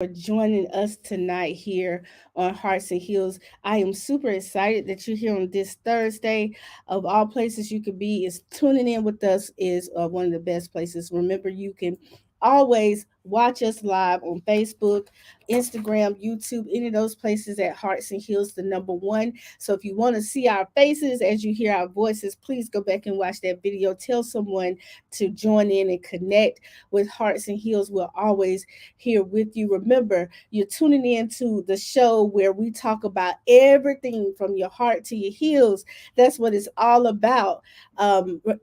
for joining us tonight here on Hearts and Heels. I am super excited that you're here on this Thursday. Of all places you could be, is tuning in with us is one of the best places. Remember, you can always watch us live on Facebook, Instagram, YouTube, any of those places at Hearts and Heels, the number one. So if you want to see our faces as you hear our voices, please go back and watch that video. Tell someone to join in and connect with Hearts and Heels. We're always here with you. Remember, you're tuning in to the show where we talk about everything from your heart to your heels. That's what it's all about.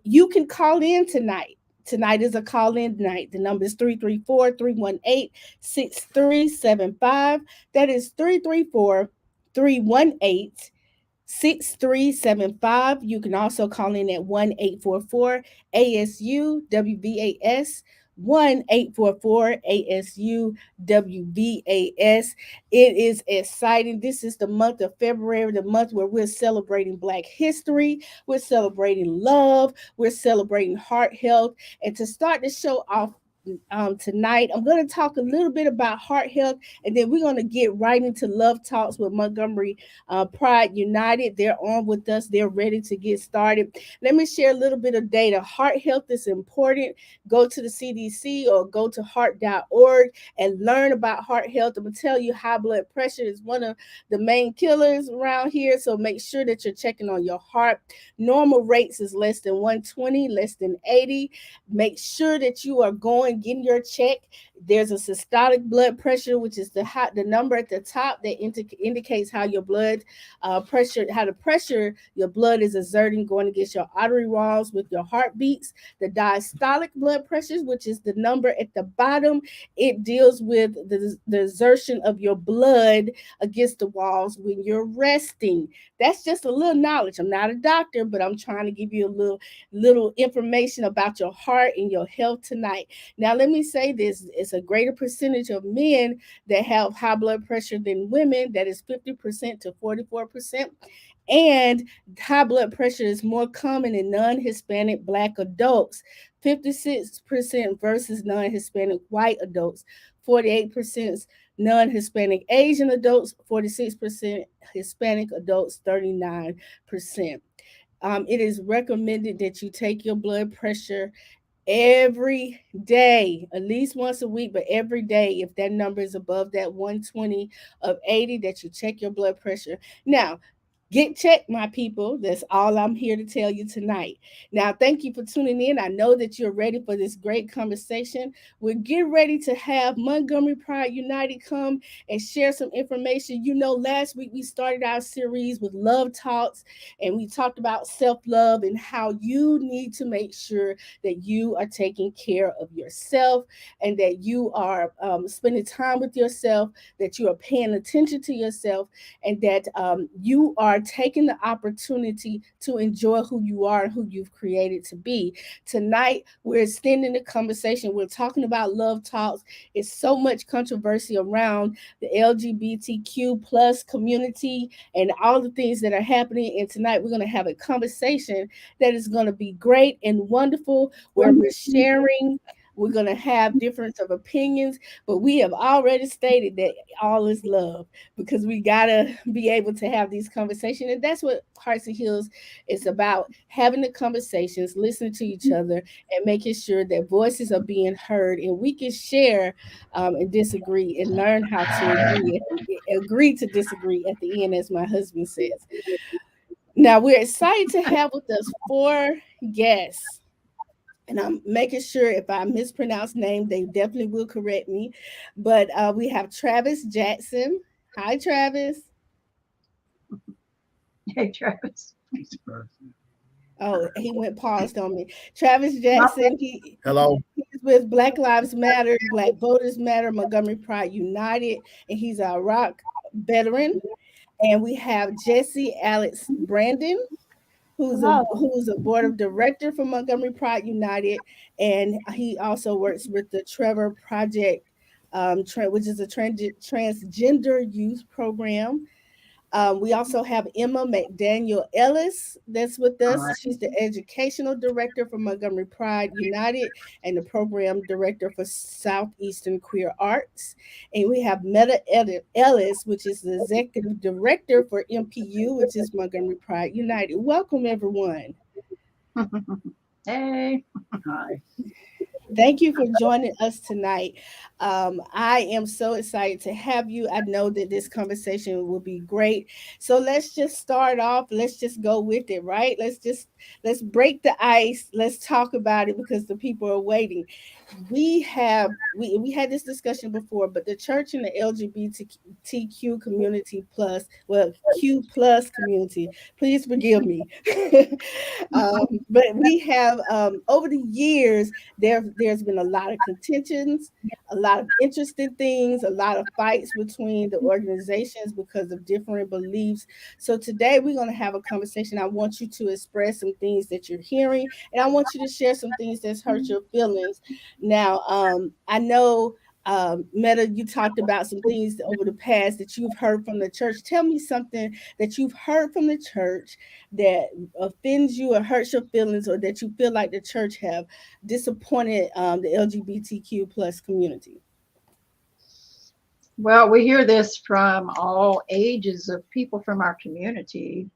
You can call in tonight. Tonight is a call in night. The number is 334-318-6375. That is 334-318-6375. You can also call in at 1-844 ASU WVAS. 1-844 ASU WVAS. It is exciting. This is the month of February, the month where we're celebrating Black history, we're celebrating love, we're celebrating heart health. And to start the show off tonight, I'm going to talk a little bit about heart health, and then we're going to get right into love talks with Montgomery Pride United. They're on with us, they're ready to get started. Let me share a little bit of data. Heart health is important. Go to the CDC or go to heart.org and learn about heart health. I'm going to tell you, high blood pressure is one of the main killers around here, so make sure that you're checking on your heart. Normal rates is less than 120, less than 80. Make sure that you are going, getting your check. There's a systolic blood pressure, which is the number at the top that indicates how your blood pressure, how the pressure your blood is exerting going against your artery walls with your heartbeats. The diastolic blood pressures, which is the number at the bottom, it deals with the exertion of your blood against the walls when you're resting. That's just a little knowledge. I'm not a doctor, but I'm trying to give you a little information about your heart and your health tonight. Now, let me say this: it's a greater percentage of men that have high blood pressure than women. That is 50% to 44%. And high blood pressure is more common in non-Hispanic Black adults, 56% versus non-Hispanic white adults, 48% non-Hispanic Asian adults, 46% Hispanic adults, 39%. It is recommended that you take your blood pressure every day, at least once a week, but every day. If that number is above that 120 of 80, that you check your blood pressure. Now, get checked, my people. That's all I'm here to tell you tonight. Now, thank you for tuning in. I know that you're ready for this great conversation. We're getting ready to have Montgomery Pride United come and share some information. You know, last week we started our series with Love Talks, and we talked about self love and how you need to make sure that you are taking care of yourself and that you are spending time with yourself, that you are paying attention to yourself, and that you are taking the opportunity to enjoy who you are and who you've created to be. Tonight, we're extending the conversation. We're talking about love talks. It's so much controversy around the LGBTQ plus community and all the things that are happening. And tonight, we're going to have a conversation that is going to be great and wonderful, where we're sharing. We're going to have difference of opinions, but we have already stated that all is love, because we got to be able to have these conversations. And that's what Hearts and Heels is about: having the conversations, listening to each other, and making sure that voices are being heard, and we can share and disagree and learn how to agree to disagree at the end, as my husband says. Now, we're excited to have with us four guests, and I'm making sure if I mispronounce name, they definitely will correct me. But we have Travis Jackson. Hi, Travis. Hey, Travis. Oh, he went paused on me. Travis My Jackson. He's with Black Lives Matter, Black Voters Matter, Montgomery Pride United, and he's a Iraq veteran. And we have Jesse Alex Brandon, hello. who's a board of director for Montgomery Pride United, and he also works with the Trevor Project, which is a transgender youth program. We also have Emma McDaniel Ellis that's with All us. right. She's the educational director for Montgomery Pride United and the program director for Southeastern Queer Arts. And we have Ellis, which is the executive director for MPU, which is Montgomery Pride United. Welcome, everyone. Hey. Hi. Thank you for joining us tonight. I am so excited to have you. I know that this conversation will be great. So let's just start off. Let's just go with it, right? Let's break the ice. Let's talk about it because the people are waiting. We had this discussion before, but the church and the LGBTQ community plus, well, Q plus community, please forgive me. But we have over the years there's been a lot of contentions, a lot of interesting things, a lot of fights between the organizations because of different beliefs. So today we're going to have a conversation. I want you to express some things that you're hearing, and I want you to share some things that's hurt your feelings. Now, I know, Meta, you talked about some things over the past that you've heard from the church. Tell me something that you've heard from the church that offends you or hurts your feelings, or that you feel like the church have disappointed the LGBTQ plus community. Well, we hear this from all ages of people from our community,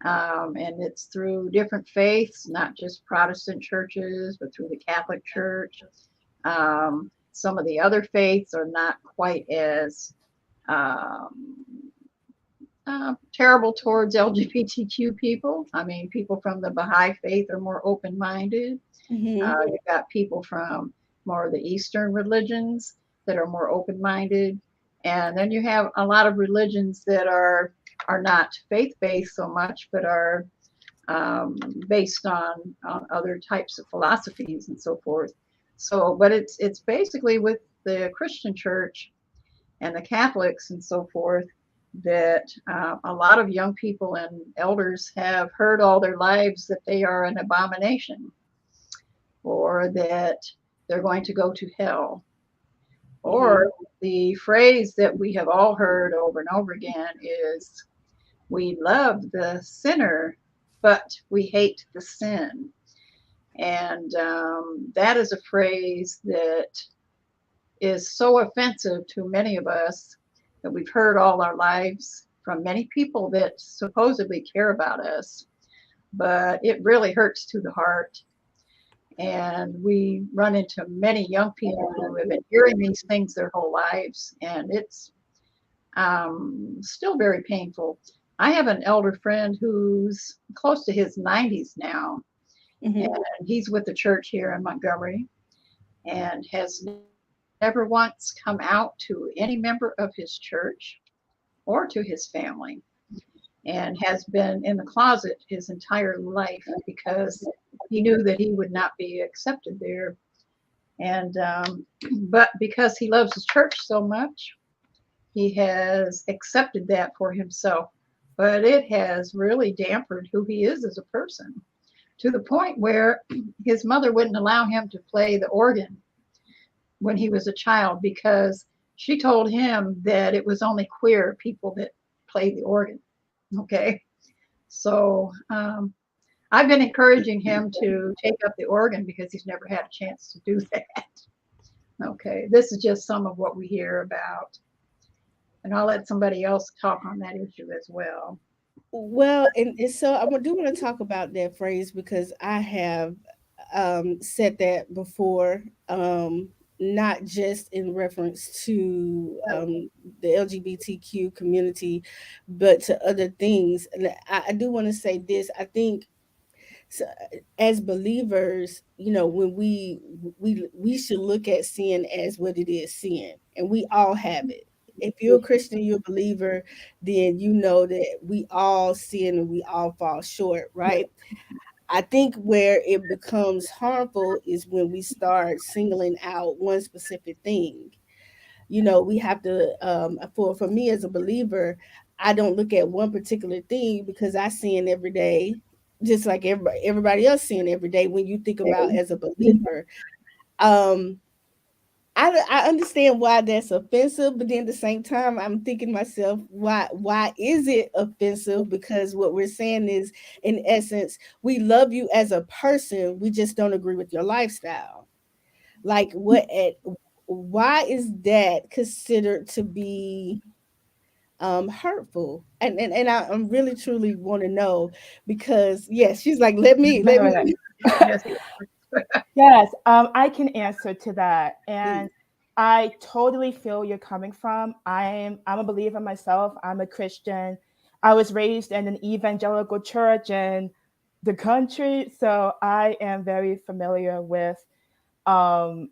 and it's through different faiths, not just Protestant churches, but through the Catholic Church. Some of the other faiths are not quite as um, terrible towards LGBTQ people. I mean, people from the Baha'i faith are more open minded. Mm-hmm. You've got people from more of the Eastern religions that are more open minded. And then you have a lot of religions that are not faith based so much, but are um, based on other types of philosophies and so forth. So, but it's basically with the Christian church and the Catholics and so forth that a lot of young people and elders have heard all their lives that they are an abomination or that they're going to go to hell. Mm-hmm. Or the phrase that we have all heard over and over again is, we love the sinner, but we hate the sin. And that is a phrase that is so offensive to many of us that we've heard all our lives from many people that supposedly care about us. But it really hurts to the heart. And we run into many young people who have been hearing these things their whole lives, and it's still very painful. I have an elder friend who's close to his 90s now, and Mm-hmm. he's with the church here in Montgomery and has never once come out to any member of his church or to his family, and has been in the closet his entire life because he knew that he would not be accepted there. And but because he loves his church so much, he has accepted that for himself. But it has really dampened who he is as a person, to the point where his mother wouldn't allow him to play the organ when he was a child because she told him that it was only queer people that played the organ. Okay. So I've been encouraging him to take up the organ because he's never had a chance to do that. Okay. This is just some of what we hear about. And I'll let somebody else talk on that issue as well. Well, and so do want to talk about that phrase because I have said that before, not just in reference to the LGBTQ community, but to other things. And I do want to say this. I think, so, as believers, when we should look at sin as what it is, sin, and we all have it. If you're a Christian, you're a believer, then you know that we all sin and we all fall short, right? I think where it becomes harmful is when we start singling out one specific thing. We have to, for me as a believer, I don't look at one particular thing because I sin every day, just like everybody else sin every day when you think about as a believer. um I understand why that's offensive, but then at the same time, I'm thinking to myself, why is it offensive? Because what we're saying is, in essence, we love you as a person, we just don't agree with your lifestyle. Like why is that considered to be hurtful? And I'm really truly want to know, because yes, she's like, let Right. me Yes, Yes, I can answer to that, and please. I totally feel you're coming from. I'm a believer myself. I'm a Christian. I was raised in an evangelical church in the country, so I am very familiar um,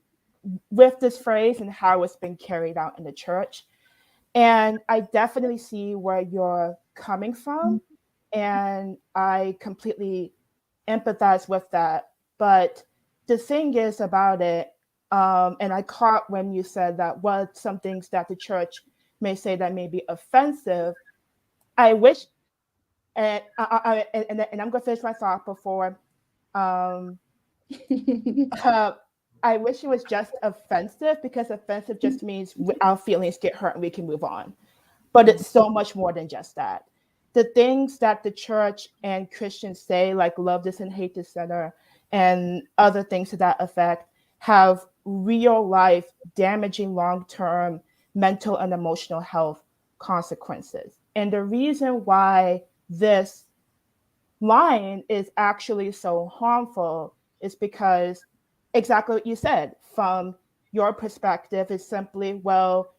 with this phrase and how it's been carried out in the church. And I definitely see where you're coming from, and I completely empathize with that. But the thing is about it, and I caught when you said that what some things that the church may say that may be offensive. I wish, and I'm going to finish my thought before. Um, uh, I wish it was just offensive, because offensive just means our feelings get hurt and we can move on, but it's so much more than just that. The things that the church and Christians say, like love this and hate this sinner, and other things to that effect, have real life damaging long term mental and emotional health consequences. And the reason why this line is actually so harmful is because exactly what you said. From your perspective, is simply, well,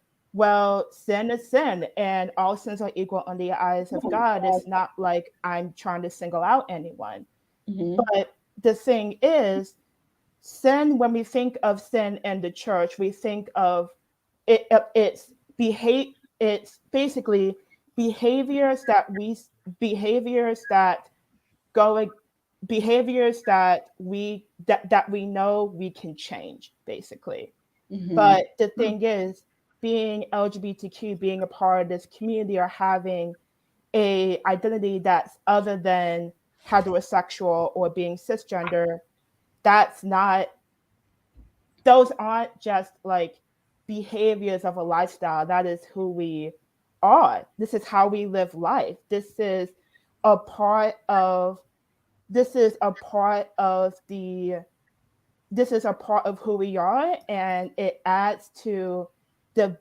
sin is sin, and all sins are equal under the eyes of God. It's not like I'm trying to single out anyone. Mhm. But the thing is, sin, when we think of sin in the church, we think of it, it's basically behaviors that we behaviors that going behaviors that we know we can change, basically. Mhm. But the thing is, being LGBTQ, being a part of this community, or having a identity that's other than heterosexual or being cisgender, that's not those aren't just like behaviors of a lifestyle. That is who we are. This is how we live life. A part of this is a part of the this is a part of who we are, and it adds to the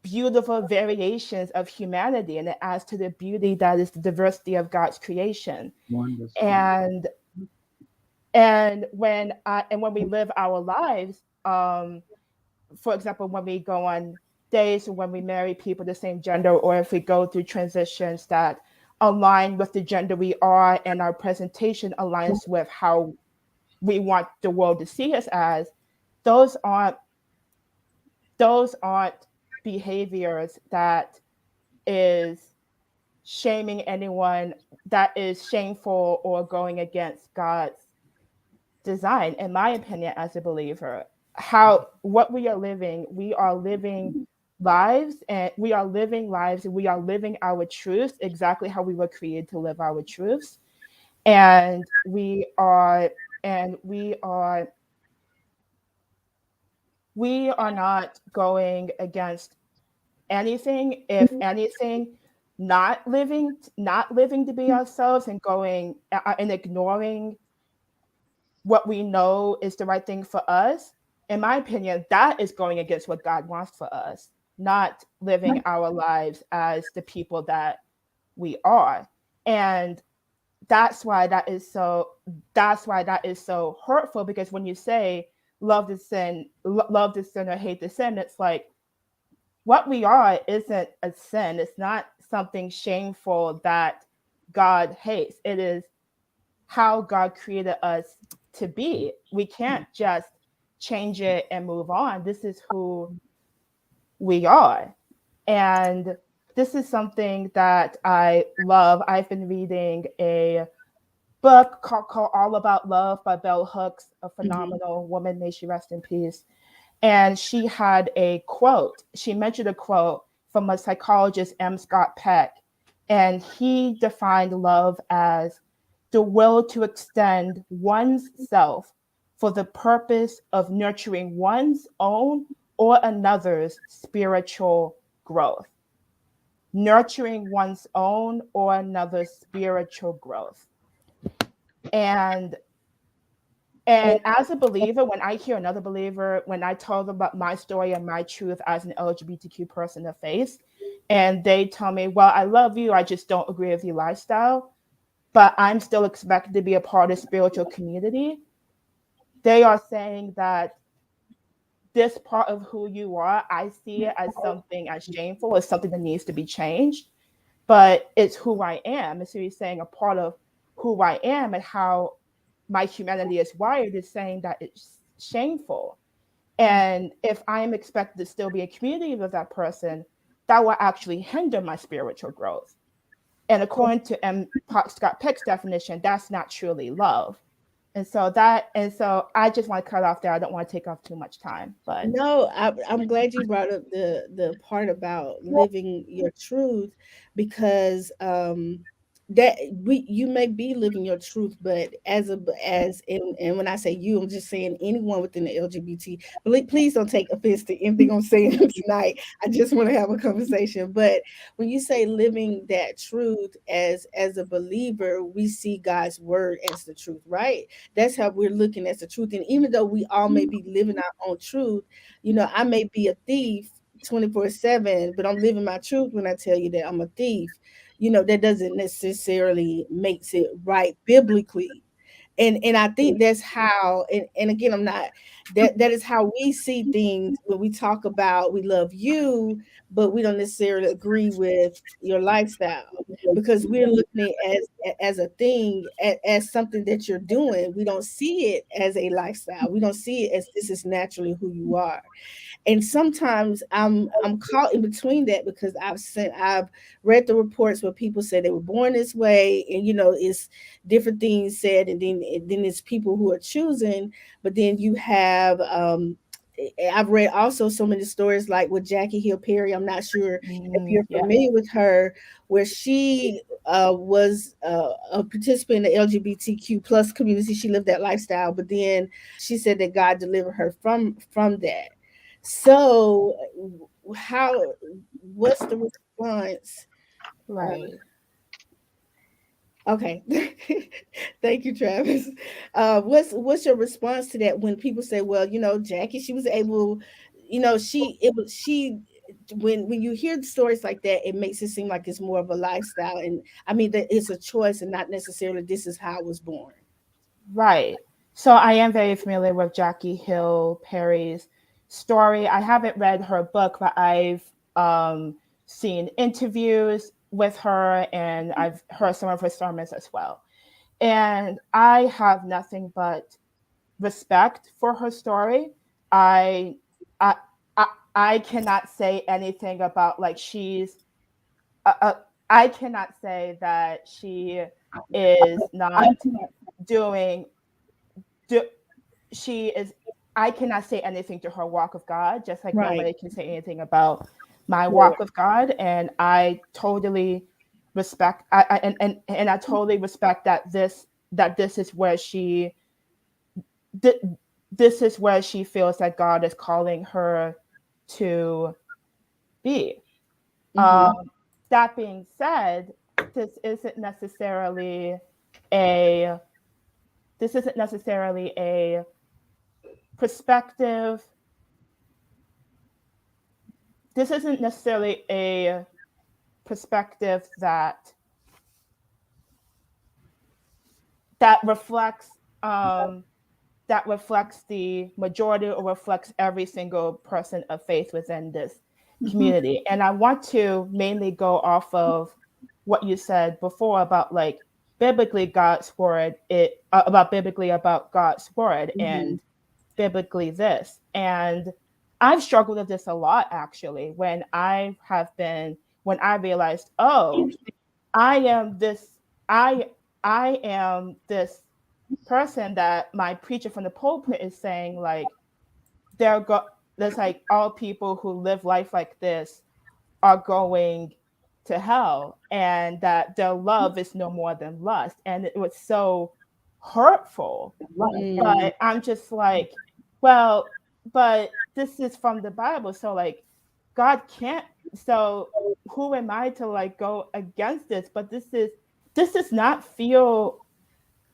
beautiful variations of humanity, and it adds to the beauty that is the diversity of God's creation. Wonderful. and and when we live our lives, um for example, when we go on dates, or when we marry people the same gender, or if we go through transitions that align with the gender we are, and our presentation aligns with how we want the world to see us as, those aren't those aren't behaviors that is shaming anyone, that is shameful or going against God's design, in my opinion, as a believer. How what we are living lives, and we are living lives, and we are living our truths exactly how we were created to live our truths. And we are not going against anything. If anything, not living to be ourselves, and going and ignoring what we know is the right thing for us. In my opinion, that is going against what God wants for us, not living our lives as the people that we are. And that's why that is so hurtful, because when you say love the sin or hate the sin, it's like, what we are isn't a sin. It's not something shameful that God hates. It is how God created us to be. We can't just change it and move on. This is who we are. And this is something that I love. I've been reading a book called All About Love by Bell Hooks, a Mhm. phenomenal woman. May she rest in peace. And she had a quote. She mentioned a quote from a psychologist, M. Scott Peck, and he defined love as the will to extend one's self for the purpose of nurturing one's own or another's spiritual growth, nurturing one's own or another's spiritual growth. And and as a believer, when I hear another believer, when I tell them about my story and my truth as an LGBTQ person of faith, and they tell me, well, I love you, I just don't agree with your lifestyle, but I'm still expected to be a part of spiritual community, they are saying that this part of who you are, I see it as something as shameful, as something that needs to be changed, but it's who I am. And so he's saying a part of who I am and how my humanity is wired is saying that it's shameful. And if I am expected to still be a community with that person, that will actually hinder my spiritual growth. And according to Scott Peck's definition, that's not truly love. And so I just want to cut off there. I don't want to take off too much time, but No, I'm glad you brought up the part about living your truth, because that you may be living your truth, but and when I say you, I'm just saying anyone within the LGBT. Please don't take offense to anything I'm saying tonight. I just want to have a conversation. But when you say living that truth as a believer, we see God's word as the truth, right? That's how we're looking at the truth. And even though we all may be living our own truth, I may be a thief 24/7, but I'm living my truth when I tell you that I'm a thief. That doesn't necessarily makes it right biblically. And I think that's how, and again, I'm not, that is how we see things when we talk about we love you, but we don't necessarily agree with your lifestyle, because we're looking at it as a thing, as something that you're doing. We don't see it as a lifestyle. We don't see it as this is naturally who you are. And sometimes I'm caught in between that, because I've read the reports where people say they were born this way, and it's different things said, and then it's people who are choosing. But then you have I've read also so many stories like with Jackie Hill Perry. I'm not sure if you're yeah, familiar with her, where she was a participant in the LGBTQ plus community. She lived that lifestyle, but then she said that God delivered her from that. So, how? What's the response? right. Okay, thank you, Travis. What's your response to that when people say, "Well, Jackie, she was able, she." When you hear stories like that, it makes it seem like it's more of a lifestyle, and I mean that it's a choice, and not necessarily this is how I was born. Right. So I am very familiar with Jackie Hill Perry's story. I haven't read her book, but I've seen interviews with her and I've heard some of her sermons as well. And I have nothing but respect for her story. I I I, I cannot say anything about like uh, I cannot say that she is not doing do, she is I cannot say anything to her walk with God, just like Right. nobody can say anything about my Right. walk with God. And I totally respect and I totally respect that th- this is where she feels that God is calling her to be. Mm-hmm. That being said, this isn't necessarily a this isn't necessarily a perspective this isn't necessarily a perspective that reflects um, that reflects the majority or reflects every single person of faith within this Mm-hmm. community. And I want to mainly go off of what you said before about like biblically God's word, about biblically about God's word Mm-hmm. and biblically this. And I've struggled with this a lot actually when I realized, oh, I am this I I am this person that my preacher from the pulpit is saying like there's like all people who live life like this are going to hell and that their love is no more than lust. And it was so hurtful. Mm-hmm. But I'm just like, well, but this is from the Bible. So like God can't, so who am I to like go against this? But this does not feel,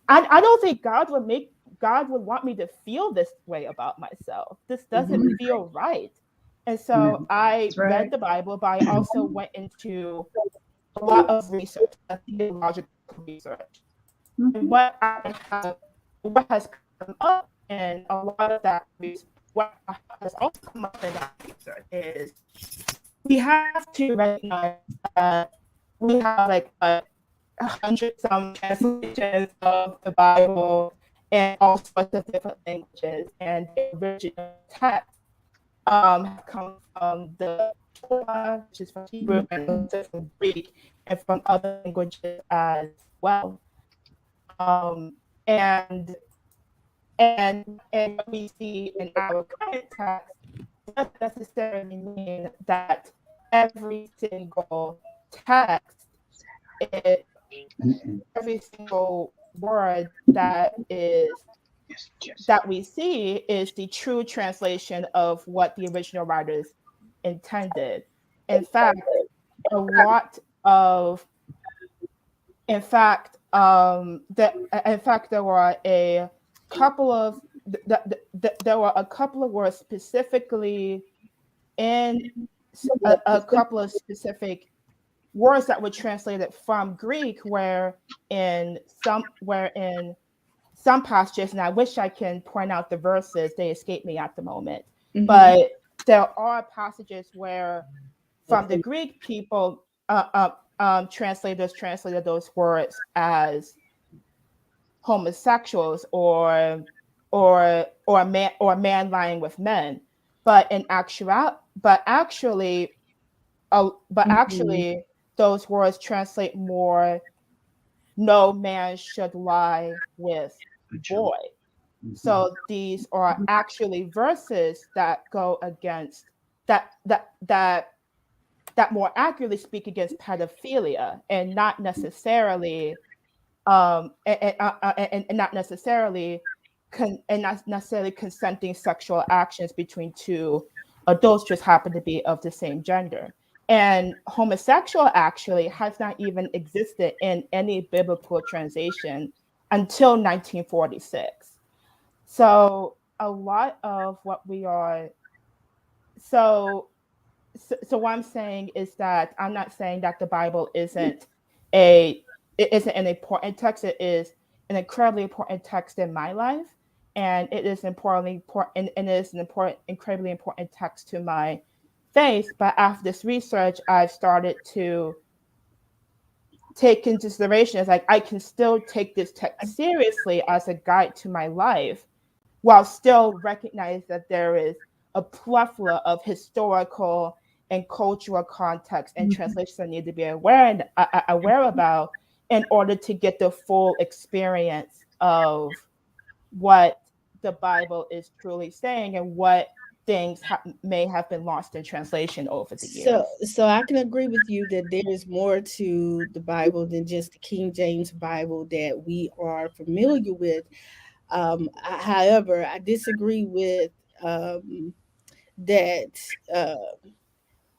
I don't think God would want me to feel this way about myself. This doesn't Mhm. feel right. And Mhm. so I That's read right. the Bible, but I also went into a lot of research, a theological research. And Mhm. what has come up in a lot of that research, what has also come up in that research is we have to recognize that we have like a hundred some translations of the Bible in all sorts of different languages, and the original text have come from the Torah, which is from Hebrew, and also from Greek, and from other languages as well. Um, and and what we see in our current text doesn't necessarily mean that every single text, it, Mhm. every single word Yes, yes. that we see is the true translation of what the original writers intended. In fact, a lot of in fact there were a couple of there were a couple of words specifically in a couple of specific words that were translated from Greek where in some passages, and I wish I can point out the verses, they escape me at the moment. Mm-hmm. But there are passages where from the Greek people, translators translated those words as homosexuals or man lying with men, but in actual but Mm-hmm. actually those words translate more, no man should lie with Good job. boy. Mhm. So these are actually verses that go against that that that that more accurately speak against pedophilia, and not necessarily and not necessarily and not necessarily consenting sexual actions between two adults just happen to be of the same gender. And homosexual actually has not even existed in any biblical translation until 1946. So a lot of what we are so so what I'm saying is that I'm not saying that the Bible a isn't an important text. It is an incredibly important text in my life, and it is important, and it is an incredibly important text to my faith. But after this research, I've started to take into consideration is like I can still take this text seriously as a guide to my life, while still recognize that there is a plethora of historical and cultural context and Mhm. translations I need to be aware about in order to get the full experience of what the Bible is truly saying and what things may have been lost in translation over the years. So I can agree with you that there is more to the Bible than just the King James Bible that we are familiar with. However, I disagree with that.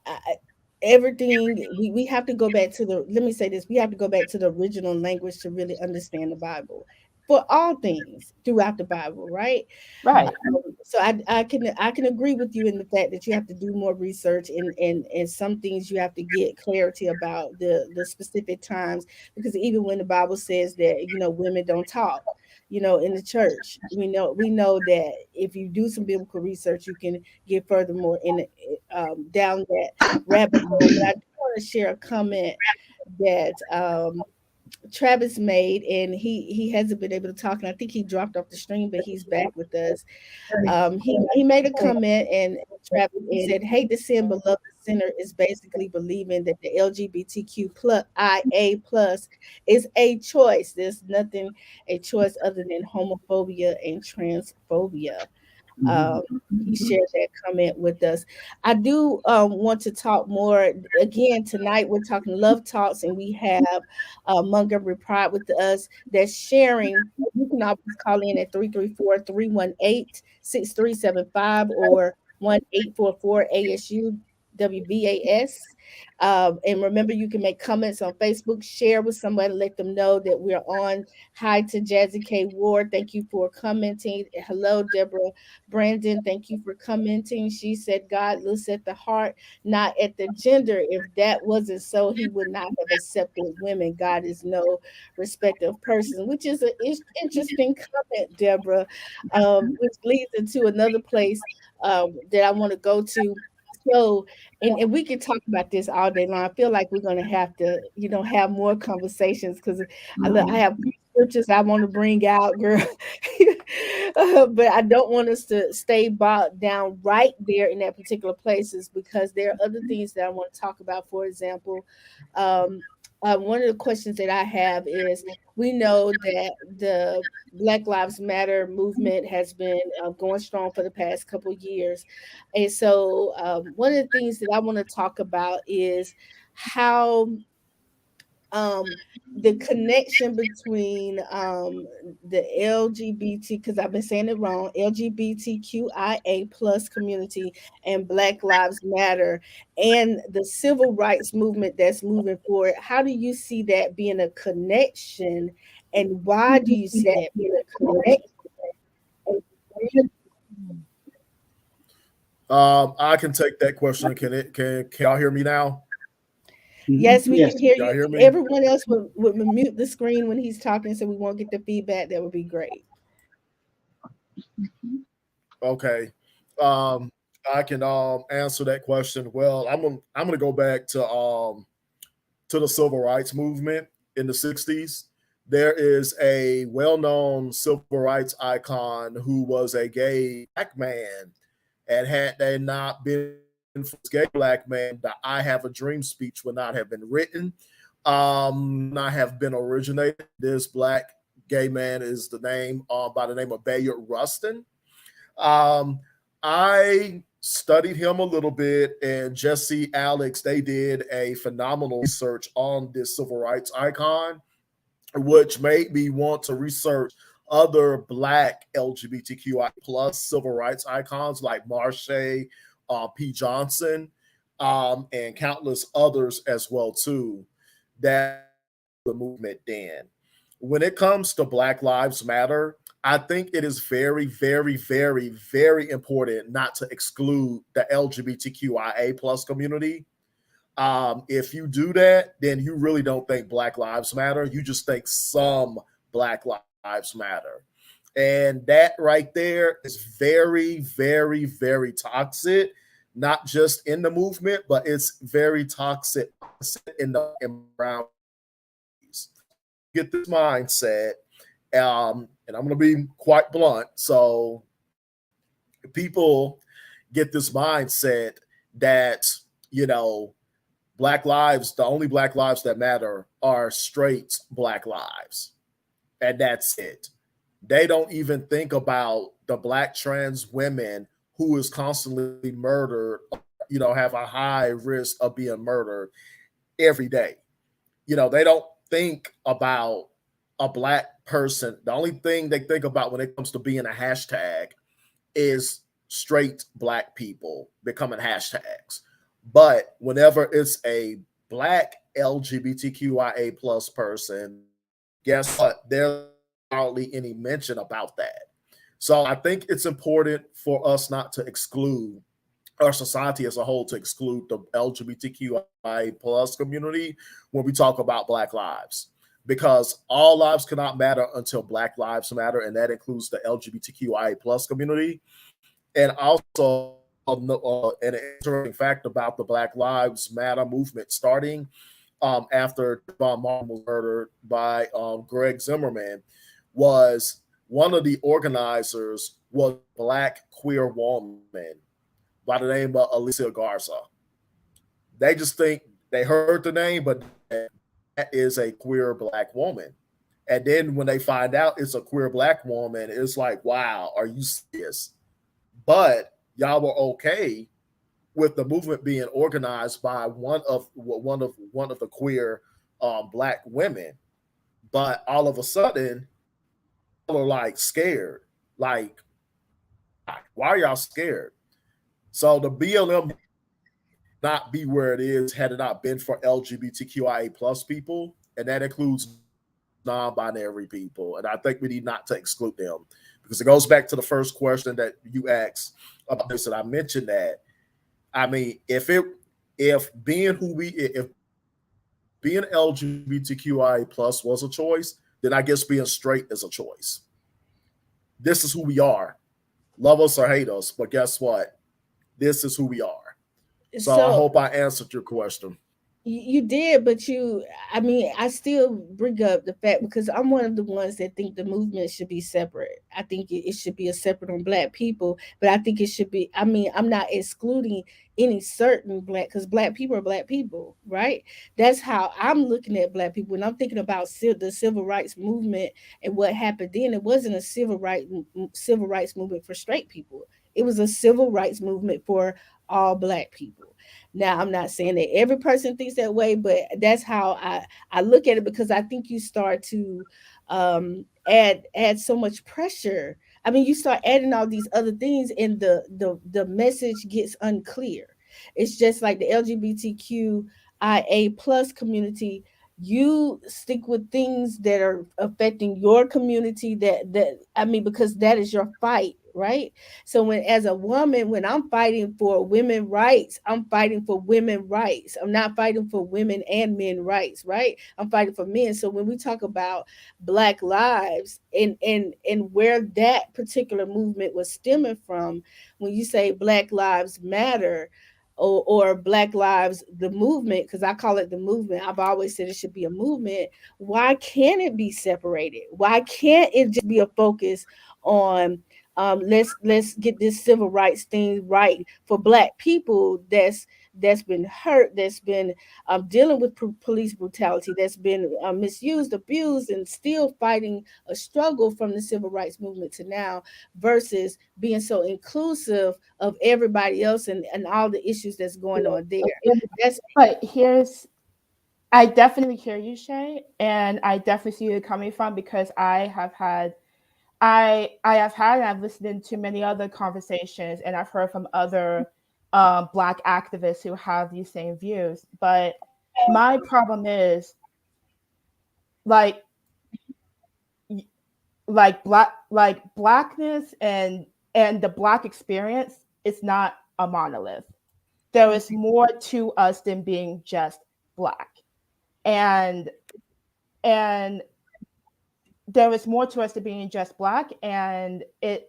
I, everything we have to go back to the, let me say this, we have to go back to the original language to really understand the Bible for all things throughout the Bible, right? Right. So I can agree with you in the fact that you have to do more research, and some things you have to get clarity about the specific times, because even when the Bible says that women don't talk in the church, we know that if you do some biblical research you can get furthermore in down that rabbit hole. But I do want to share a comment that Travis made, and he hasn't been able to talk, and I think he dropped off the stream, but he's back with us. He made a comment, and Travis said, "Hate to sin, but love the sinner" is basically believing that the LGBTQ plus IA plus is a choice. There's nothing a choice other than homophobia and transphobia. Mhm. um, he shared that comment with us. I do want to talk more. Again, tonight we're talking love talks, and we have Montgomery Pride with us that's sharing. You can always call in at 334-318-6375, or 1-844-ASU WBAS. And remember, you can make comments on Facebook, share with somebody, let them know that we're on. Hi to Jazzy K. Ward. Thank you for commenting. Hello, Deborah Brandon. Thank you for commenting. She said, God looks at the heart, not at the gender. If that wasn't so, he would not have accepted women. God is no respect of person, which is an interesting comment, Deborah, which leads into another place that I want to go to. So, and we can talk about this all day long. I feel like we're going to have to, have more conversations because I have scriptures I want to bring out, girl. But I don't want us to stay bogged down right there in that particular places because there are other things that I want to talk about. For example, um, one of the questions that I have is we know that the Black Lives Matter movement has been going strong for the past couple of years. And so, one of the things that I want to talk about is how um the connection between the LGBT, because I've been saying it wrong, LGBTQIA plus community and Black Lives Matter and the civil rights movement that's moving forward. How do you see that being a connection, and why do you see that being a connection? I can take that question. Can y'all hear me now? Yes, we Yes. can hear Y'all you. hear If me? everyone else would mute the screen when he's talking so we won't get the feedback, that would be great. Okay. Um, I can answer that question. Well, I'm gonna go back to the civil rights movement in the 60s. There is a well-known civil rights icon who was a gay black man, and had they not been for this gay black man, the I Have a Dream speech would not have been written, not have been originated. This black gay man is the name by the name of Bayard Rustin. um, I studied him a little bit, and Jesse Alex, they did a phenomenal research on this civil rights icon, which made me want to research other Black LGBTQI plus civil rights icons like Marsha P. Johnson, and countless others as well too. That the movement then. When it comes to Black Lives Matter, I think it is very, very, very, very important not to exclude the LGBTQIA plus community. If you do that, then you really don't think Black Lives Matter. You just think some Black Lives Matter. And that right there is very, very, very toxic, not just in the movement, but it's very toxic in the around. Get this mindset, and I'm going to be quite blunt. So people get this mindset that, you know, Black lives, the only Black lives that matter are straight Black lives. And that's it. They don't even think about the Black trans women who is constantly murdered, have a high risk of being murdered every day. They don't think about a Black person. The only thing they think about when it comes to being a hashtag is straight Black people becoming hashtags. But whenever it's a Black LGBTQIA plus person, guess what? There's hardly any mention about that. So I think it's important for us not to exclude our society as a whole to exclude the LGBTQI plus community when we talk about Black lives. Because all lives cannot matter until Black lives matter, and that includes the LGBTQI plus community. And also, an interesting fact about the Black Lives Matter movement starting after Trayvon Martin was murdered by Greg Zimmerman was one of the organizers was a Black queer woman by the name of Alicia Garza. They just think they heard the name, but that is a queer Black woman. And then when they find out it's a queer Black woman, it's like, wow, are you serious? But y'all were okay with the movement being organized by one of the queer Black women, but all of a sudden y'all are like scared. Like, why are y'all scared? So the BLM not be where it is had it not been for LGBTQIA plus people, and that includes non-binary people. And I think we need not to exclude them because it goes back to the first question that you asked about this, and I mentioned that. I mean, if being who we if being LGBTQIA plus was a choice, then I guess being straight is a choice. This is who we are. Love us or hate us, but guess what? This is who we are. So I So hope I answered your question. you did, but I mean, I still bring up the fact because I'm one of the ones that think the movement should be separate. I think it should be a separate on black people, but I think it should be, I mean, I'm not excluding any certain black, because black people are black people, right? That's how I'm looking at black people. And I'm thinking about the civil rights movement and what happened then. It wasn't a civil rights movement for straight people. It was a civil rights movement for all black people. Now, I'm not saying that every person thinks that way, but that's how I look at it because I think you start to add so much pressure. I mean, you start adding all these other things, and the message gets unclear. It's just like the LGBTQIA plus community. You stick with things that are affecting your community. That I mean, because that is your fight, right? So when as a woman, when I'm fighting for women rights, I'm fighting for women rights. I'm not fighting for women and men rights, right? I'm fighting for men. So when we talk about black lives and where that particular movement was stemming from, when you say Black Lives Matter, or Black Lives, the movement, because I call it the movement. I've always said it should be a movement. Why can't it be separated? Why can't it just be a focus on let's get this civil rights thing right for black people that's been hurt, that's been dealing with police brutality, that's been misused, abused, and still fighting a struggle from the civil rights movement to now, versus being so inclusive of everybody else and all the issues that's going on there. That's But I definitely hear you, Shay, and I definitely see you coming from because I have had and I've listened to many other conversations and I've heard from other black activists who have these same views. But my problem is like blackness and the black experience is not a monolith. There is more to us than being just black. And and there is more to us than being just black, and it's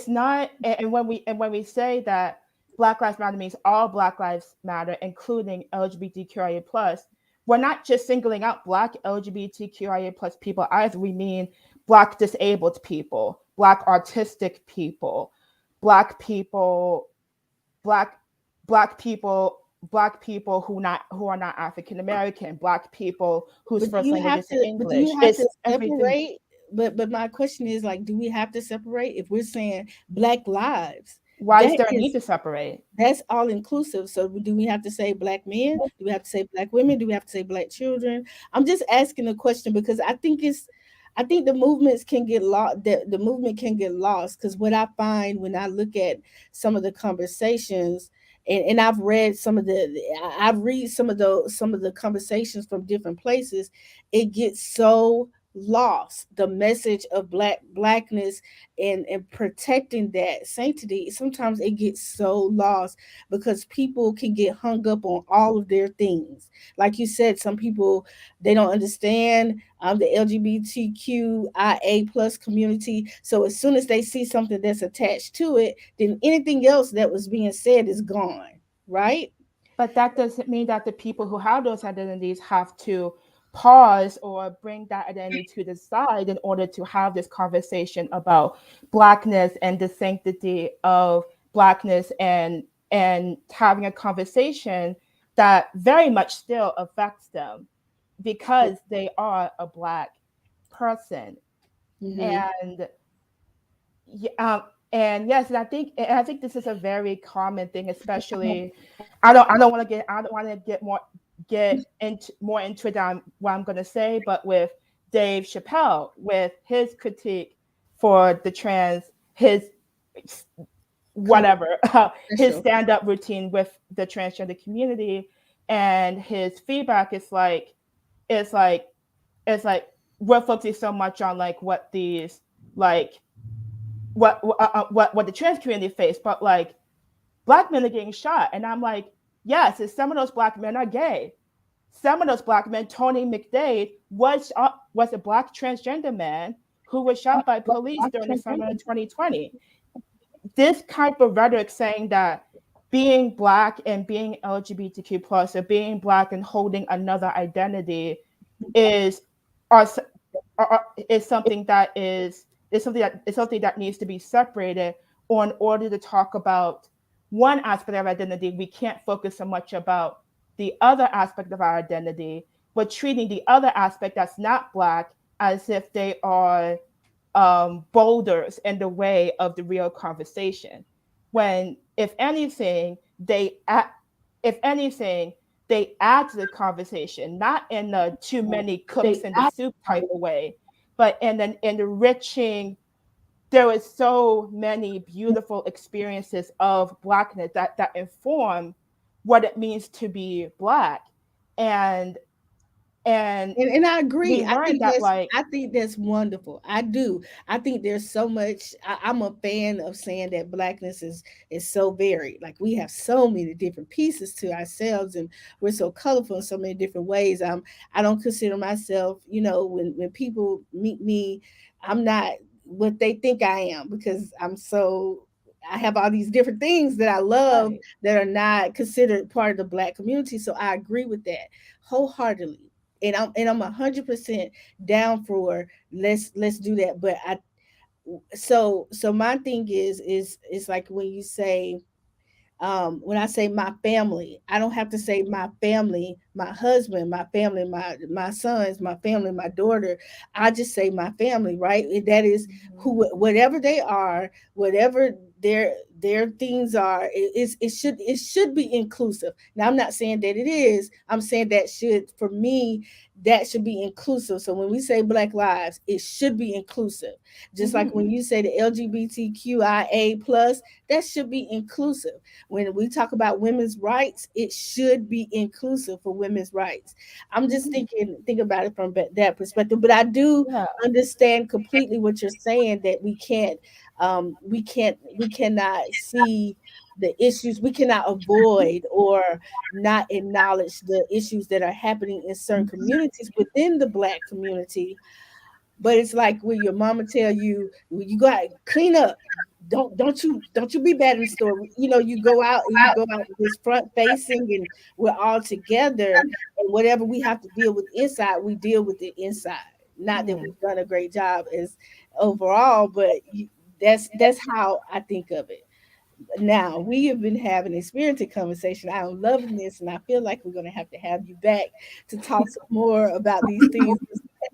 not, and when we say that Black Lives Matter means all Black Lives Matter, including LGBTQIA plus, we're not just singling out Black LGBTQIA plus people either. We mean Black disabled people, Black autistic people, Black people, Black Black people, Black people who are not African American, Black people whose But do first you language have is to? But do English. you have It's to everything. separate? But my question is like, do we have to separate if we're saying Black lives? Why is That there a need is to separate? that's all inclusive. So do we have to say black men? Do we have to say black women? Do we have to say black children? I'm just asking a question because I think the movements can get lost. The movement can get lost because what I find when I look at some of the conversations, and I've read some of I've read some of the conversations from different places, it gets so lost. The message of blackness and protecting that sanctity, sometimes it gets so lost because people can get hung up on all of their things. Like you said, some people, they don't understand the LGBTQIA plus community, so as soon as they see something that's attached to it, then anything else that was being said is gone, right? But that doesn't mean that the people who have those identities have to pause or bring that identity to the side in order to have this conversation about blackness and the sanctity of blackness, and having a conversation that very much still affects them because they are a black person. Mm-hmm. And yeah, and yes, and I think this is a very common thing, especially. I don't want to get into more into it than what I'm going to say, but with Dave Chappelle, with his critique for the trans, his Correct. whatever That's his true. stand-up routine with the transgender community, and his feedback is like it's like it's like we're focusing so much on like what these like what the trans community face, but like black men are getting shot, and I'm like, yes, and some of those black men are gay. Some of those black men, Tony McDade was a black transgender man who was shot by police during the summer of 2020. This type of rhetoric saying that being black and being LGBTQ plus or being black and holding another identity is are, is something that is something that needs to be separated, or in order to talk about one aspect of identity we can't focus so much about the other aspect of our identity, but treating the other aspect that's not black as if they are boulders in the way of the real conversation. When, if anything, they add to the conversation, not in the too many cooks in the soup type of way, but in an enriching. There was so many beautiful experiences of blackness that inform what it means to be black, and and And I we agree. learned that like I think that's wonderful. I do. I think there's so much. I'm a fan of saying that blackness is so varied. Like we have so many different pieces to ourselves, and we're so colorful in so many different ways. I don't consider myself, when people meet me, I'm not what they think I am because I have all these different things that I love right. that are not considered part of the black community. So I agree with that wholeheartedly, and I'm 100% down for let's do that. But I so my thing is like when you say when I say my family, I don't have to say my family, my husband, my family, my sons, my family, my daughter. I just say my family, right? And that is Mhm. who, whatever they are, whatever their things are. It should be inclusive. Now I'm not saying that it is. I'm saying that should, for me, that should be inclusive. So when we say Black Lives, it should be inclusive. Just like Mhm. when you say the LGBTQIA plus, that should be inclusive. When we talk about women's rights, it should be inclusive for women's rights. I'm just Mhm. think about it from that perspective. But I do Yeah. understand completely what you're saying, that we cannot see the issues, we cannot avoid or not acknowledge the issues that are happening in certain communities within the black community. But it's like when your mama tell you, "Well, you got to clean up. Don't you be bad in the store." You go out and you go out with this front facing, and we're all together. And whatever we have to deal with inside, we deal with it inside. Not that Mm. we've done a great job as overall, but that's how I think of it. Now we have been having a spirited conversation. I'm loving this, and I feel like we're going to have you back to talk some more about these things.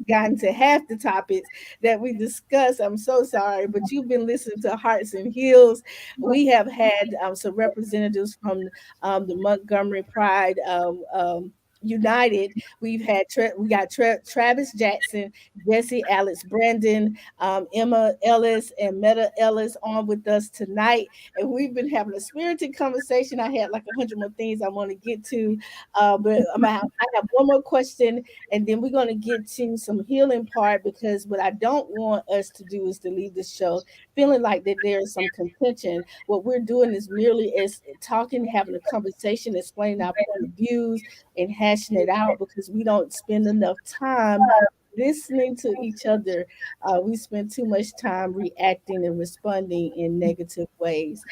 Gotten to half the topics that we discussed. I'm so sorry, but you've been listening to Hearts and Heels. We have had some representatives from the Montgomery Pride. United. We got Travis Jackson, Jesse Alex Brandon, Emma Ellis, and Meta Ellis on with us tonight, and we've been having a spirited conversation. I had like 100 more things I want to get to, but I have one more question, and then we're going to get to some healing part, because what I don't want us to do is to leave the show feeling like that there is some contention. What we're doing is merely as talking, having a conversation, explaining our point of views, and hashing it out, because we don't spend enough time listening to each other. We spend too much time reacting and responding in negative ways.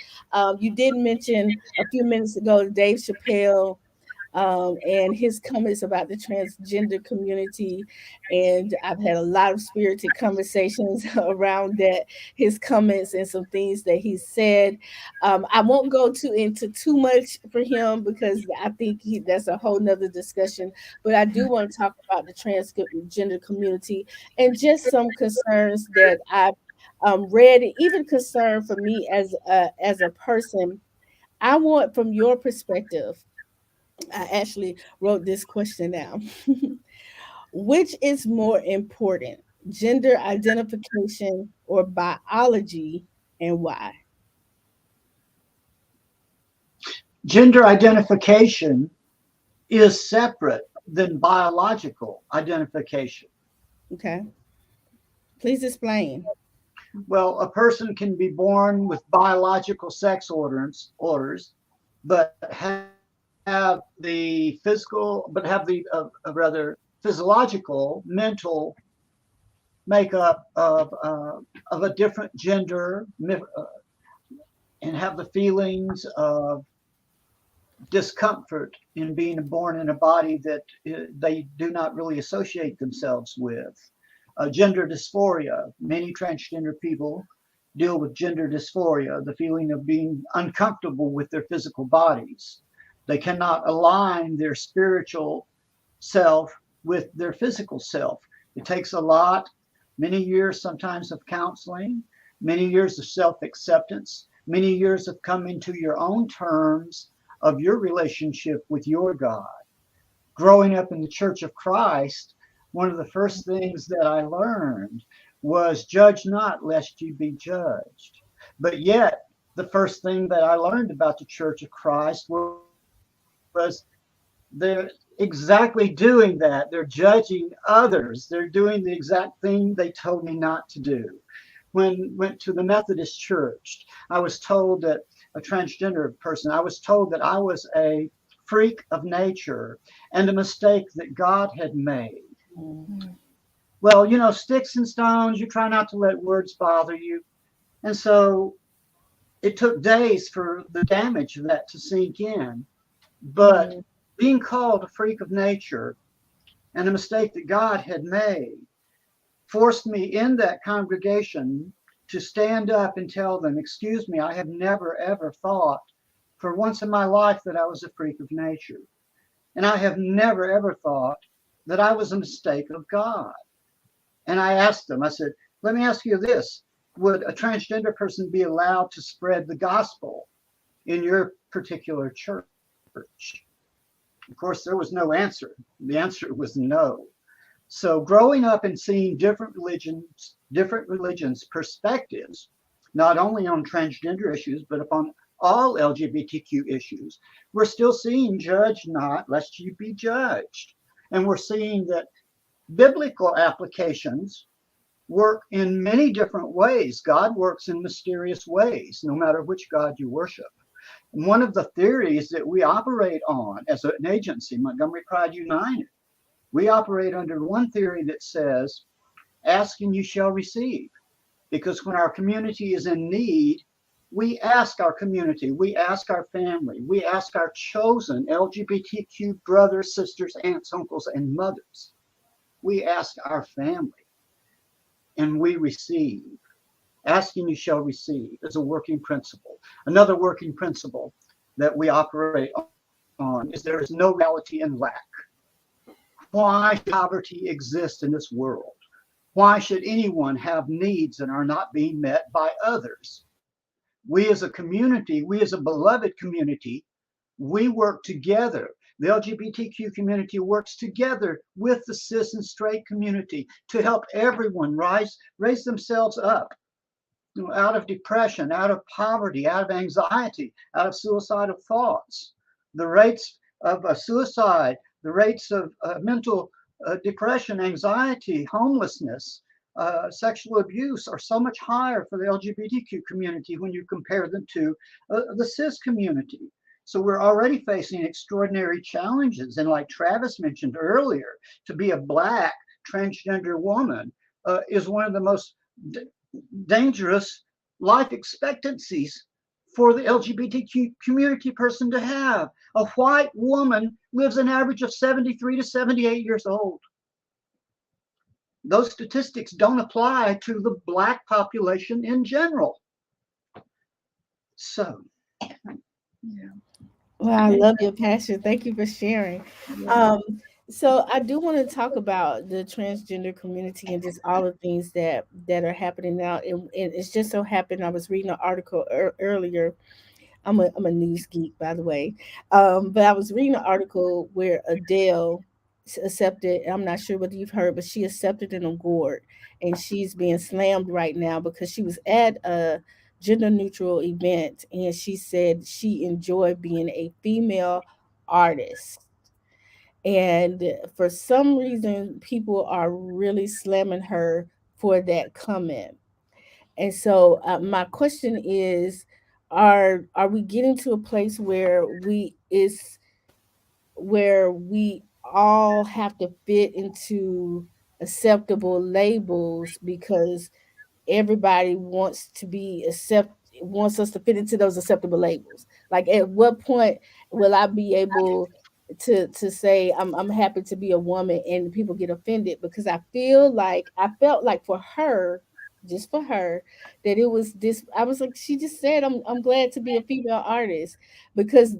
You did mention a few minutes ago Dave Chappelle, and his comments about the transgender community. And I've had a lot of spirited conversations around that, his comments and some things that he said. I won't go into too much for him, because I think that's a whole nother discussion. But I do want to talk about the transgender community and just some concerns that I've read, even concern for me as a person. I want, from your perspective, I actually wrote this question down. Which is more important, gender identification or biology, and why? Gender identification is separate than biological identification. Okay. Please explain. Well, a person can be born with biological sex orders, but have the physical, but have the rather physiological, mental makeup of a different gender, and have the feelings of discomfort in being born in a body that they do not really associate themselves with. Gender dysphoria. Many transgender people deal with gender dysphoria, the feeling of being uncomfortable with their physical bodies. They cannot align their spiritual self with their physical self. It takes a lot, many years sometimes of counseling, many years of self acceptance, many years of coming to your own terms of your relationship with your God. Growing up in the Church of Christ, one of the first things that I learned was judge not lest you be judged. But yet, the first thing that I learned about the Church of Christ was they're exactly doing that. They're judging others. They're doing the exact thing they told me not to do. When I went to the Methodist Church, I was told that a transgender person, I was told that I was a freak of nature and a mistake that God had made. Mm. Well, you know, sticks and stones, you try not to let words bother you. And so it took days for the damage of that to sink in. But Mm. being called a freak of nature and a mistake that God had made forced me in that congregation to stand up and tell them, excuse me, I have never ever thought for once in my life that I was a freak of nature. And I have never ever thought that I was a mistake of God. And I asked them, I said, let me ask you this. Would a transgender person be allowed to spread the gospel in your particular church? Of course, there was no answer. The answer was no. So growing up and seeing different religions' perspectives, not only on transgender issues, but upon all LGBTQ issues, we're still seeing judge not, lest you be judged. And we're seeing that biblical applications work in many different ways. God works in mysterious ways, no matter which God you worship. And one of the theories that we operate on as an agency, Montgomery Pride United, we operate under one theory that says, ask and you shall receive. Because when our community is in need, we ask our community, we ask our family, we ask our chosen LGBTQ brothers, sisters, aunts, uncles, and mothers. We ask our family and we receive. Ask and you shall receive is a working principle. Another working principle that we operate on is there is no reality in lack. Why should poverty exist in this world? Why should anyone have needs that are not being met by others? We as a community, we as a beloved community, we work together. The LGBTQ community works together with the cis and straight community to help everyone raise themselves up, you know, out of depression, out of poverty, out of anxiety, out of suicidal thoughts. The rates of suicide, the rates of mental depression, anxiety, homelessness, sexual abuse are so much higher for the LGBTQ community when you compare them to the cis community. So we're already facing extraordinary challenges. And like Travis mentioned earlier, to be a Black transgender woman is one of the most dangerous life expectancies for the LGBTQ community person to have. A white woman lives an average of 73 to 78 years old. Those statistics don't apply to the Black population in general. So, Yeah. Well, I love your passion. Thank you for sharing. Yeah. Um, so I do want to talk about the transgender community and just all the things that are happening now. And it's just so happened I was reading an article earlier. I'm a news geek, by the way. But I was reading an article where Adele accepted. I'm not sure whether you've heard, but she accepted an award, and she's being slammed right now because she was at a gender neutral event, and she said she enjoyed being a female artist. And for some reason, people are really slamming her for that comment. And so, my question is, are we getting to a place where we all have to fit into acceptable labels because everybody wants us to fit into those acceptable labels? Like, at what point will I be able to say I'm happy to be a woman and people get offended? Because I felt like for her, just for her, that it was this. I was like, she just said I'm glad to be a female artist, because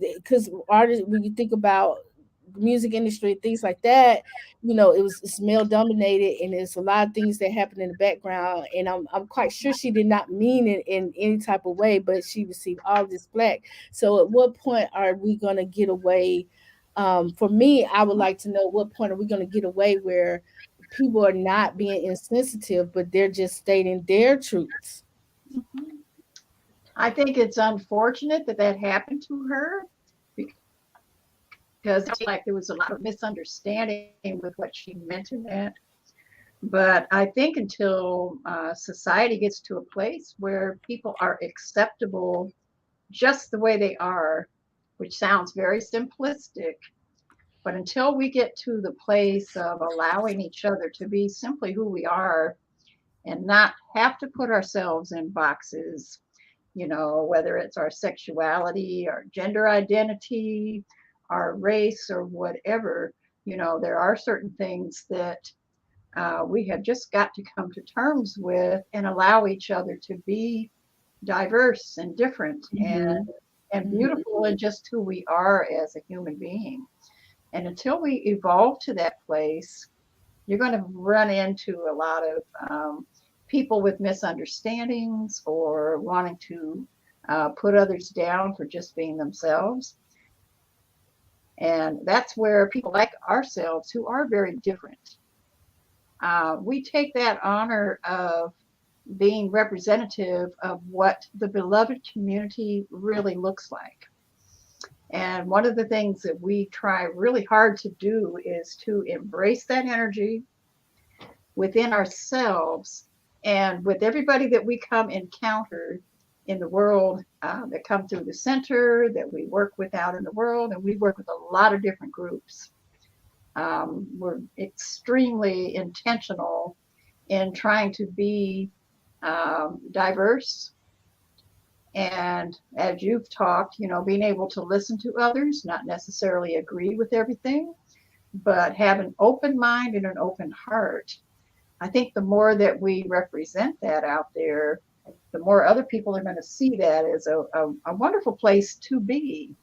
artists, when you think about music industry, things like that, it's male dominated, and there's a lot of things that happen in the background. And I'm quite sure she did not mean it in any type of way, but she received all this flack. So at what point are we going to get away? For me, I would like to know, what point are we going to get away where people are not being insensitive, but they're just stating their truths? Mhm. I think it's unfortunate that that happened to her because it seemed like there was a lot of misunderstanding with what she meant in that. But I think until society gets to a place where people are acceptable just the way they are, which sounds very simplistic, but until we get to the place of allowing each other to be simply who we are and not have to put ourselves in boxes, whether it's our sexuality, our gender identity, our race, or whatever, there are certain things that we have just got to come to terms with and allow each other to be diverse and different Hmm. and Hmm. beautiful and just who we are as a human being. And until we evolve to that place, you're going to run into a lot of people with misunderstandings or wanting to put others down for just being themselves. And that's where people like ourselves, who are very different, we take that honor of being representative of what the beloved community really looks like. And one of the things that we try really hard to do is to embrace that energy within ourselves and with everybody that we come encounter in the world, that come through the center, that we work with out in the world. And we work with a lot of different groups. We're extremely intentional in trying to be diverse. And as you've talked, being able to listen to others, not necessarily agree with everything, but have an open mind and an open heart. I think the more that we represent that out there, the more other people are going to see that as a wonderful place to be,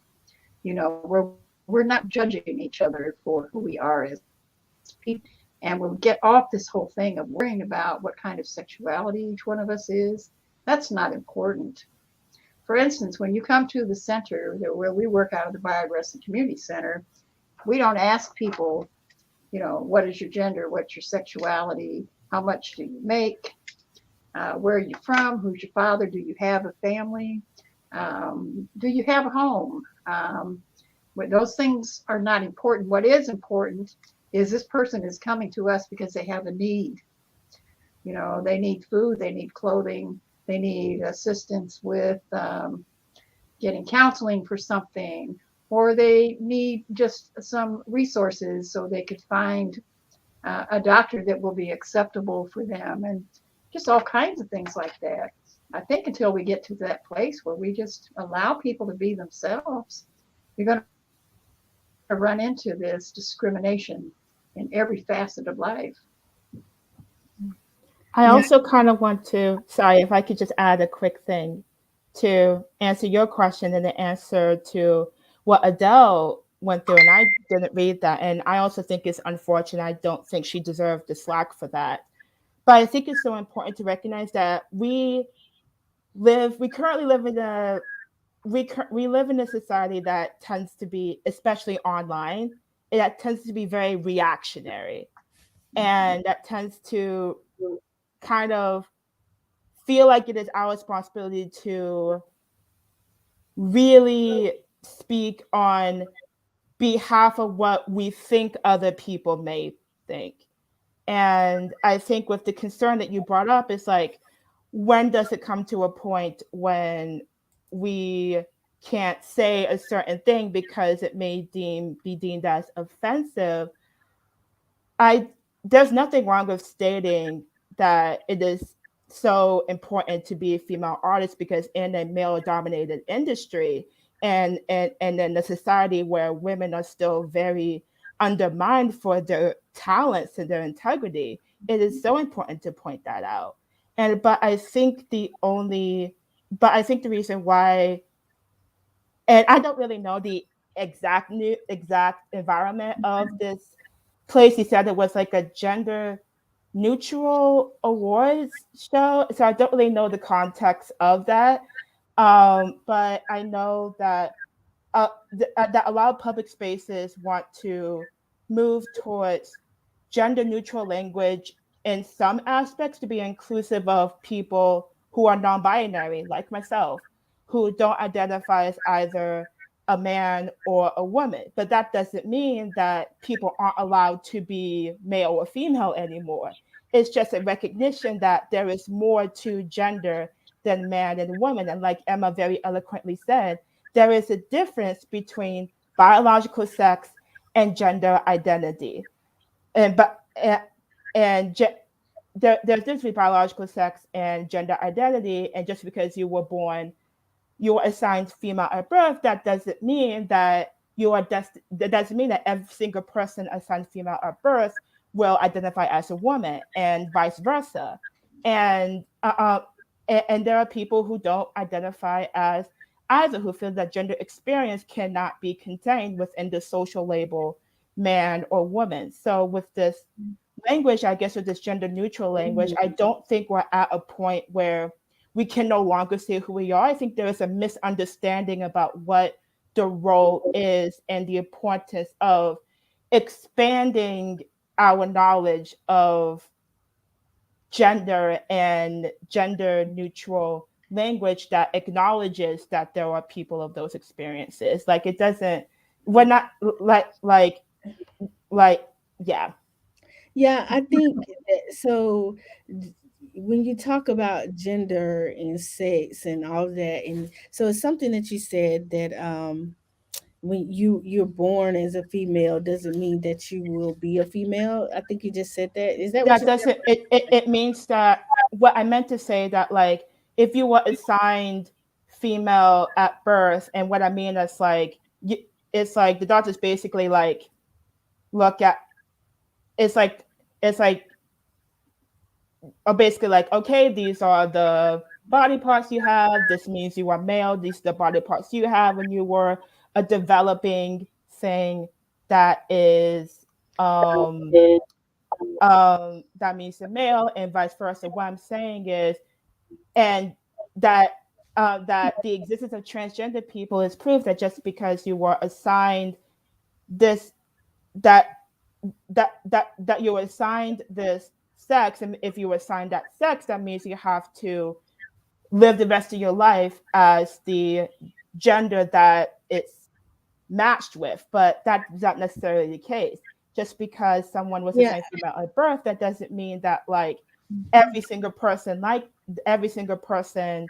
where we're not judging each other for who we are as people. And we'll get off this whole thing of worrying about what kind of sexuality each one of us is. That's not important. For instance, when you come to the center where we work out of the Bioaggressive Community Center, we don't ask people, what is your gender? What's your sexuality? How much do you make? Where are you from? Who's your father? Do you have a family? Do you have a home? But those things are not important. What is important is this person is coming to us because they have a need. They need food, they need clothing, they need assistance with getting counseling for something, or they need just some resources so they could find a doctor that will be acceptable for them, and just all kinds of things like that. I think until we get to that place where we just allow people to be themselves, you're going to run into this discrimination in every facet of life. I also kind of want to, sorry, if I could just add a quick thing to answer your question and the answer to what Adele went through. And I didn't read that. And I also think it's unfortunate. I don't think she deserved the slack for that. But I think it's so important to recognize that we currently live in we live in a society that tends to be, especially online, that tends to be very reactionary, Mhm. and that tends to kind of feel like it is our responsibility to really speak on behalf of what we think other people may think. And I think with the concern that you brought up, it's like, when does it come to a point when we can't say a certain thing because it may be deemed as offensive? I There's nothing wrong with stating that it is so important to be a female artist, because in a male dominated industry, and in a society where women are still very undermined for their talents and their integrity, it is so important to point that out. And but I think the reason why, and I don't really know the exact environment of this place. He said it was like a gender neutral awards show, so I don't really know the context of that. But I know that that a lot of public spaces want to move towards gender neutral language in some aspects, to be inclusive of people who are non binary, like myself, who don't identify as either a man or a woman. But that doesn't mean that people aren't allowed to be male or female anymore. It's just a recognition that there is more to gender than man and woman. And like Emma very eloquently said, there is a difference between biological sex and gender identity. And but and ge- there's difference between biological sex and gender identity. And just because you were assigned female at birth, that doesn't mean that that doesn't mean that every single person assigned female at birth will identify as a woman, and vice versa. And and there are people who don't identify as either, who feel that gender experience cannot be contained within the social label man or woman. So with this language, I guess with this gender neutral language, I don't think we're at a point where we can no longer say who we are. I think there is a misunderstanding about what the role is and the importance of expanding our knowledge of gender and gender neutral language that acknowledges that there are people of those experiences. Like, it doesn't, we're not like yeah. Yeah, I think so. When you talk about gender and sex and all of that, and so it's something that you said that when you're born as a female doesn't mean that you will be a female. I think you just said that. Is that what That you said? doesn't, it means that, what I meant to say, that like, if you were assigned female at birth, and what I mean is like, it's like the doctors basically like look at, it's like it's like are basically like, okay, these are the body parts you have. This means you are male. These are the body parts you have when you were a developing thing. That is, um, that means a male, and vice versa. What I'm saying is, and that that the existence of transgender people is proof that just because you were assigned this, that that you were assigned this sex, and if you were assigned that sex, that means you have to live the rest of your life as the gender that it's matched with. But that is not necessarily the case. Just because someone was Yeah. assigned female at birth, that doesn't mean that like every single person, like every single person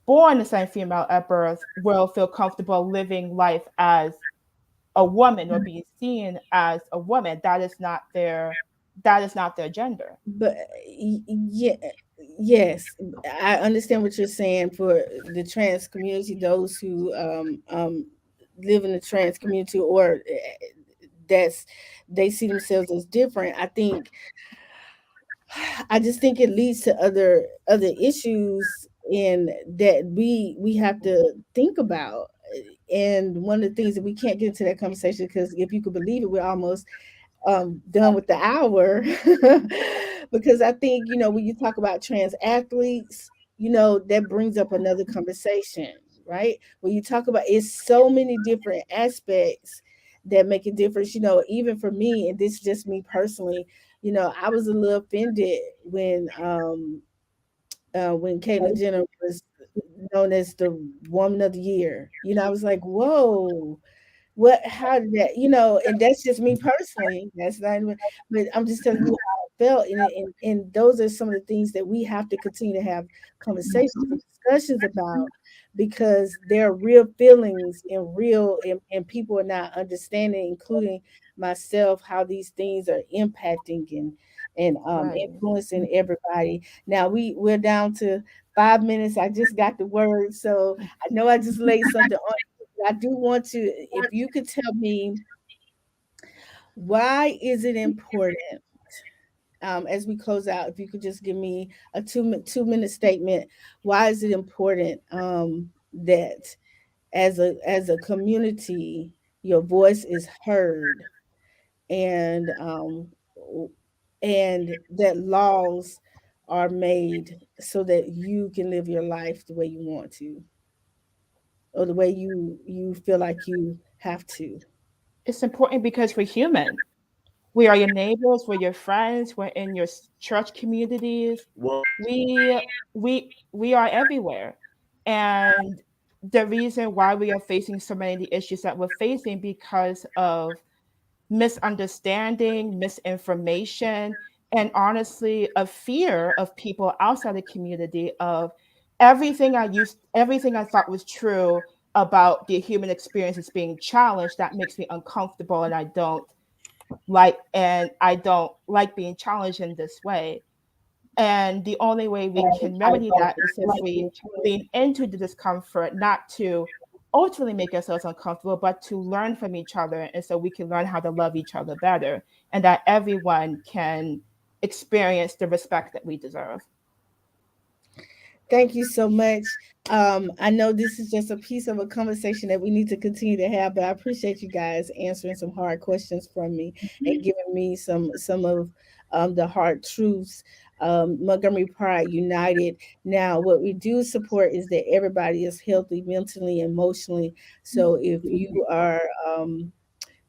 born assigned female at birth, will feel comfortable living life as a woman or being seen as a woman. That is not their gender. But yeah, yes, I understand what you're saying for the trans community, those who live in the trans community, or that's they see themselves as different. I just think it leads to other issues in that we have to think about. And one of the things that we can't get into that conversation, because if you could believe it, we're almost done with the hour. Because I think, when you talk about trans athletes, that brings up another conversation, right? When you talk about, it's so many different aspects that make a difference, even for me, and this is just me personally. I was a little offended when when Caitlyn Jenner was known as the Woman of the Year. I was like, whoa, what, how did that, and that's just me personally. That's not even, but I'm just telling you how I felt. And those are some of the things that we have to continue to have conversations and discussions about, because there are real feelings and and people are not understanding, including myself, how these things are impacting and Right. influencing everybody. Now we're down to 5 minutes. I just got the word, so I know I just laid something on. I do want to, if you could tell me, why is it important, as we close out, if you could just give me a 2 minute statement, why is it important, that as a community, your voice is heard, and that laws are made so that you can live your life the way you want to, or the way you feel like you have to. It's important because we're human. We are your neighbors, we're your friends, we're in your church communities. Well, We are everywhere. And the reason why we are facing so many of the issues that we're facing because of misunderstanding, misinformation, and honestly a fear of people outside the community of everything I thought was true about the human experience is being challenged. That makes me uncomfortable, and I don't like being challenged in this way. And the only way we can remedy that is if we lean into the discomfort, not to ultimately make ourselves uncomfortable, but to learn from each other. And so we can learn how to love each other better, and that everyone can experience the respect that we deserve. Thank you so much. I know this is just a piece of a conversation that we need to continue to have, but I appreciate you guys answering some hard questions from me and giving me some of the hard truths. Montgomery Pride United. Now, what we do support is that everybody is healthy mentally, emotionally. So if you are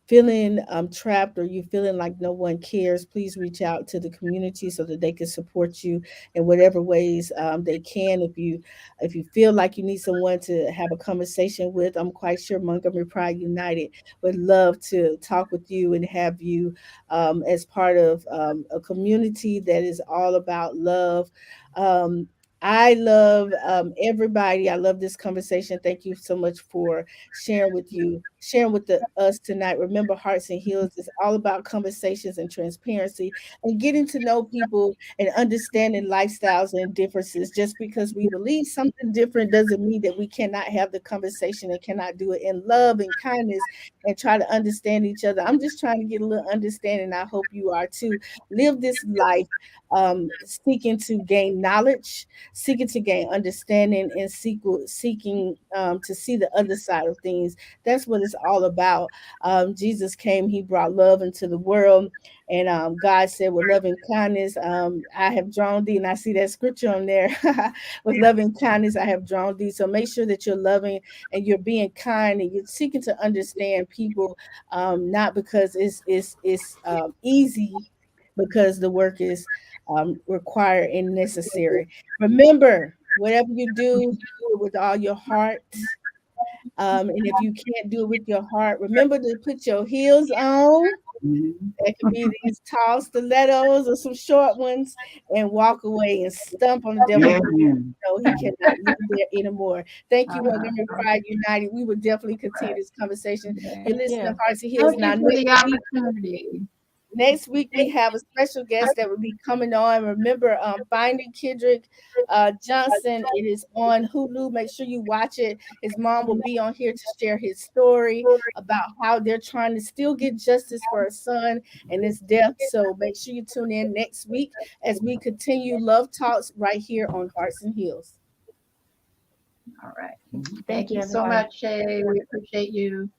feeling trapped, or you feeling like no one cares, please reach out to the community so that they can support you in whatever ways they can. If you feel like you need someone to have a conversation with, I'm quite sure Montgomery Pride United would love to talk with you and have you as part of a community that is all about love. um, I love everybody. I love this conversation. Thank you so much for sharing with us tonight. Remember, Hearts and Heels is all about conversations and transparency and getting to know people and understanding lifestyles and differences. Just because we believe something different doesn't mean that we cannot have the conversation and cannot do it in love and kindness and try to understand each other. I'm just trying to get a little understanding. I hope you are too. Live this life seeking to gain knowledge, seeking to gain understanding, and seeking to see the other side of things. That's what it's all about. Jesus came, he brought love into the world. And God said, with loving kindness, I have drawn thee. And I see that scripture on there. With loving kindness, I have drawn thee. So make sure that you're loving and you're being kind and you're seeking to understand people, not because it's easy, because the work is required and necessary. Remember, whatever you do it with all your heart. And if you can't do it with your heart, remember to put your heels on. Mhm. It could be these tall stilettos or some short ones, and walk away and stump on the devil. Amen. No, he cannot live there anymore. Thank you, Montgomery Uh-huh. Pride United. We will definitely continue Right. this conversation. Yeah. You're listening to Yeah. Hearts and Heels. Thank Now, you for the opportunity. next week we have a special guest that will be coming on. Remember, Finding Kendrick Johnson. It is on Hulu. Make sure you watch it. His mom will be on here to share his story about how they're trying to still get justice for her son and his death. So make sure you tune in next week as we continue Love Talks right here on Hearts and Heels. All right. Mhm. Thank Thank you, you so everyone. much, Shay. We appreciate you.